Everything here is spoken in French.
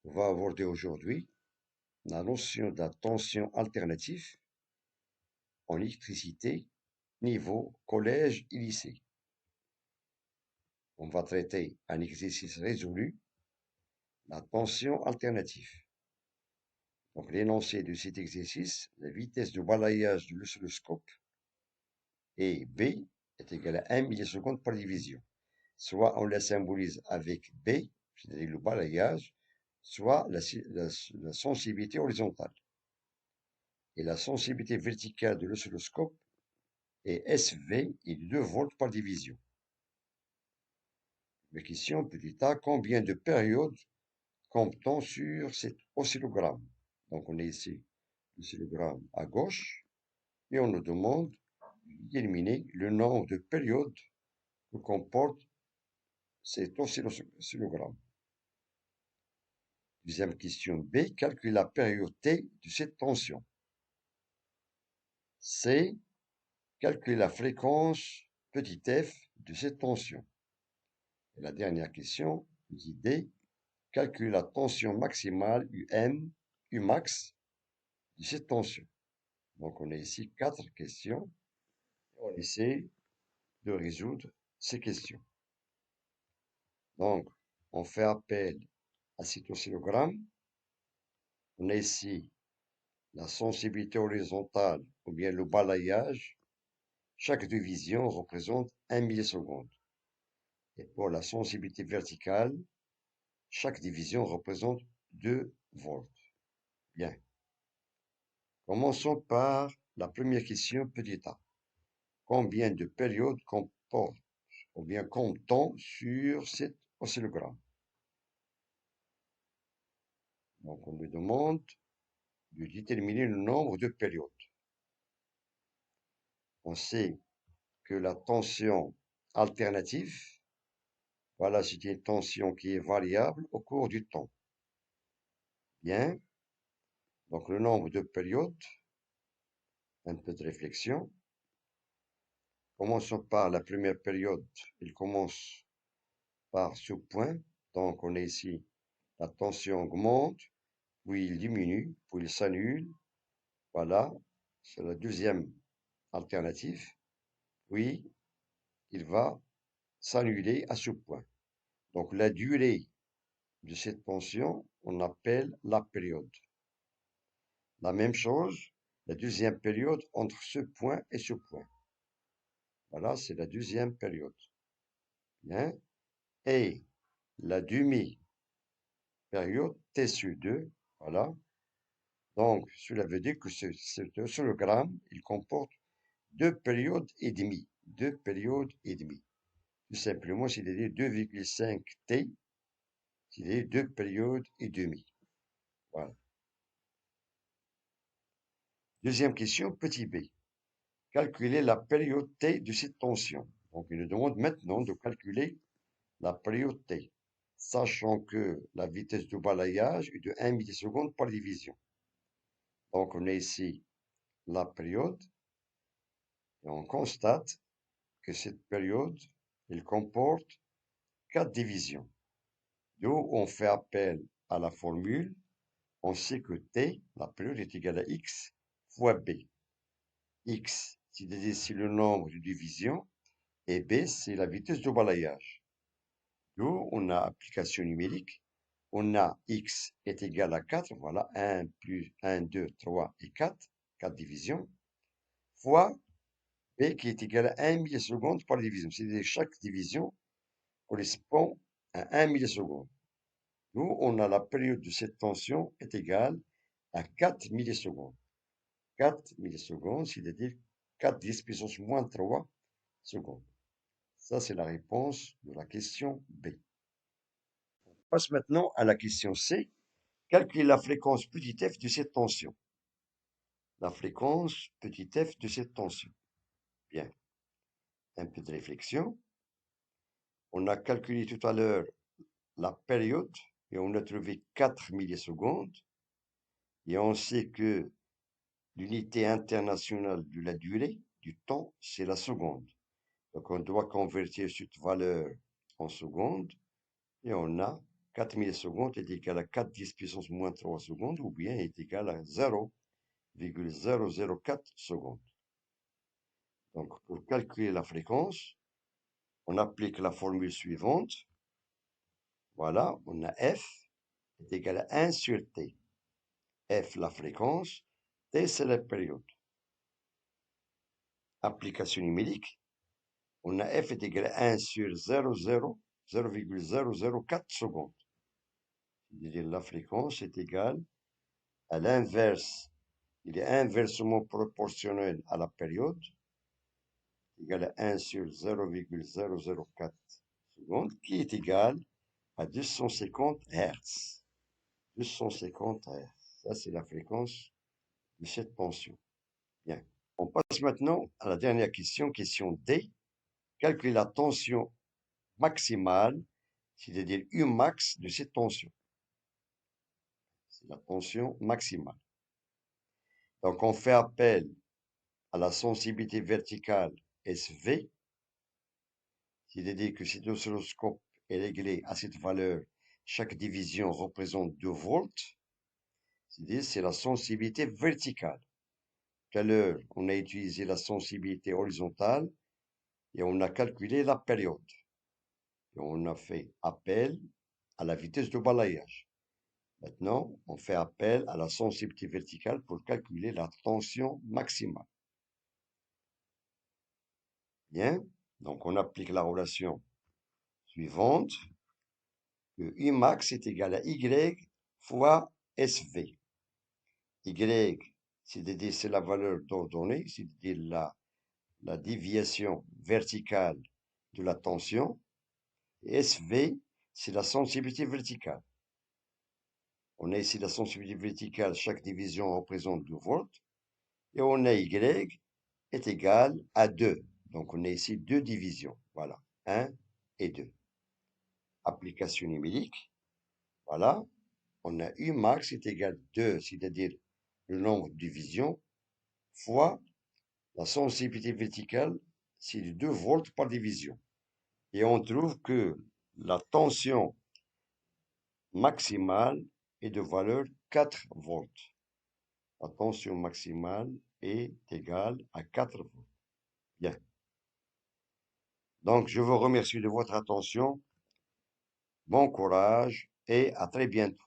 On va aborder aujourd'hui la notion de la tension alternative en électricité, niveau collège et lycée. On va traiter un exercice résolu, la tension alternative. Donc l'énoncé de cet exercice, la vitesse de balayage de l'oscilloscope est B est égale à 1 milliseconde par division. Soit on la symbolise avec B, c'est-à-dire le balayage, soit la sensibilité horizontale. Et la sensibilité verticale de l'oscilloscope est SV et 2 volts par division. La question petit a, combien de périodes compte-t-on sur cet oscillogramme? Donc on a ici l'oscillogramme à gauche et on nous demande d'éliminer le nombre de périodes que comporte cet oscillogramme. Deuxième question B, calcule la période T de cette tension. C, calcule la fréquence petit f de cette tension. Et la dernière question, petit D, calcule la tension maximale UM, Umax de cette tension. Donc on a ici 4 questions. On essaie de résoudre ces questions. Donc, on fait appel à cet oscillogramme. On a ici la sensibilité horizontale ou bien le balayage. Chaque division représente 1 milliseconde. Et pour la sensibilité verticale, chaque division représente 2 volts. Bien. Commençons par la première question, petit a. Combien de périodes comporte ou bien compte-t-on sur cet oscillogramme? Donc, on nous demande de déterminer le nombre de périodes. On sait que la tension alternative, voilà, c'est une tension qui est variable au cours du temps. Bien. Donc, le nombre de périodes, un peu de réflexion. Commençons par la première période. Il commence par ce point. Donc, on a ici la tension augmente, puis il diminue, puis il s'annule. Voilà, c'est la deuxième alternative. Puis, il va s'annuler à ce point. Donc, la durée de cette tension, on appelle la période. La même chose, la deuxième période entre ce point et ce point. Voilà, c'est la deuxième période. Bien. Et la demi-période T2, voilà. Donc, cela veut dire que cet oscillogramme, il comporte 2 périodes et demie. 2 périodes et demie. Tout simplement, c'est-à-dire 2,5 T, c'est-à-dire 2 périodes et demie. Voilà. Deuxième question, petit b. Calculer la période T de cette tension. Donc, il nous demande maintenant de calculer la période T, sachant que la vitesse de balayage est de 1 milliseconde par division. Donc, on a ici la période et on constate que cette période, elle comporte 4 divisions. D'où on fait appel à la formule. On sait que T, la période, est égale à X fois B. X, c'est le nombre de divisions, et B, c'est la vitesse de balayage. D'où on a application numérique. On a X est égal à 4, voilà, 1 plus 1, 2, 3 et 4, 4 divisions, fois B qui est égal à 1 milliseconde par division. C'est-à-dire chaque division correspond à 1 milliseconde. D'où on a la période de cette tension est égale à 4 millisecondes. 4 millisecondes, c'est-à-dire 4 10 puissance moins 3 secondes. Ça, c'est la réponse de la question B. On passe maintenant à la question C. Calculer la fréquence petit f de cette tension. La fréquence petit f de cette tension. Bien. Un peu de réflexion. On a calculé tout à l'heure la période et on a trouvé 4 millisecondes. Et on sait que l'unité internationale de la durée du temps, c'est la seconde. Donc on doit convertir cette valeur en secondes et on a 4 millisecondes est égal à 4 10 puissance moins 3 secondes, ou bien est égal à 0,004 secondes. Donc, pour calculer la fréquence, on applique la formule suivante. Voilà, on a F est égal à 1 sur T. F, la fréquence, T, c'est la période. Application numérique, on a F est égal à 1 sur 0,004 secondes. C'est-à-dire la fréquence est égale à l'inverse. Il est inversement proportionnel à la période, égal à 1 sur 0,004 secondes, qui est égal à 250 Hz. 250 Hz. Ça, c'est la fréquence de cette tension. Bien. On passe maintenant à la dernière question, question D. Calculer la tension maximale, c'est-à-dire Umax de cette tension. C'est la tension maximale. Donc, on fait appel à la sensibilité verticale SV, c'est-à-dire que cet oscilloscope est réglé à cette valeur, chaque division représente 2 volts, c'est-à-dire c'est la sensibilité verticale. Tout à l'heure, on a utilisé la sensibilité horizontale et on a calculé la période. Et on a fait appel à la vitesse de balayage. Maintenant, on fait appel à la sensibilité verticale pour calculer la tension maximale. Bien, donc on applique la relation suivante, que Umax est égal à Y fois SV. Y, c'est la valeur donnée, c'est-à-dire la déviation verticale de la tension. Et SV, c'est la sensibilité verticale. On a ici la sensibilité verticale, chaque division représente 2 volts. Et on a Y est égal à 2. Donc on a ici deux divisions. Voilà, 1 et 2. Application numérique. Voilà, on a U max est égal à 2, c'est-à-dire le nombre de divisions, fois la sensibilité verticale, c'est 2 volts par division. Et on trouve que la tension maximale est de valeur 4 volts. La tension maximale est égale à 4 volts. Bien. Donc, je vous remercie de votre attention. Bon courage et à très bientôt.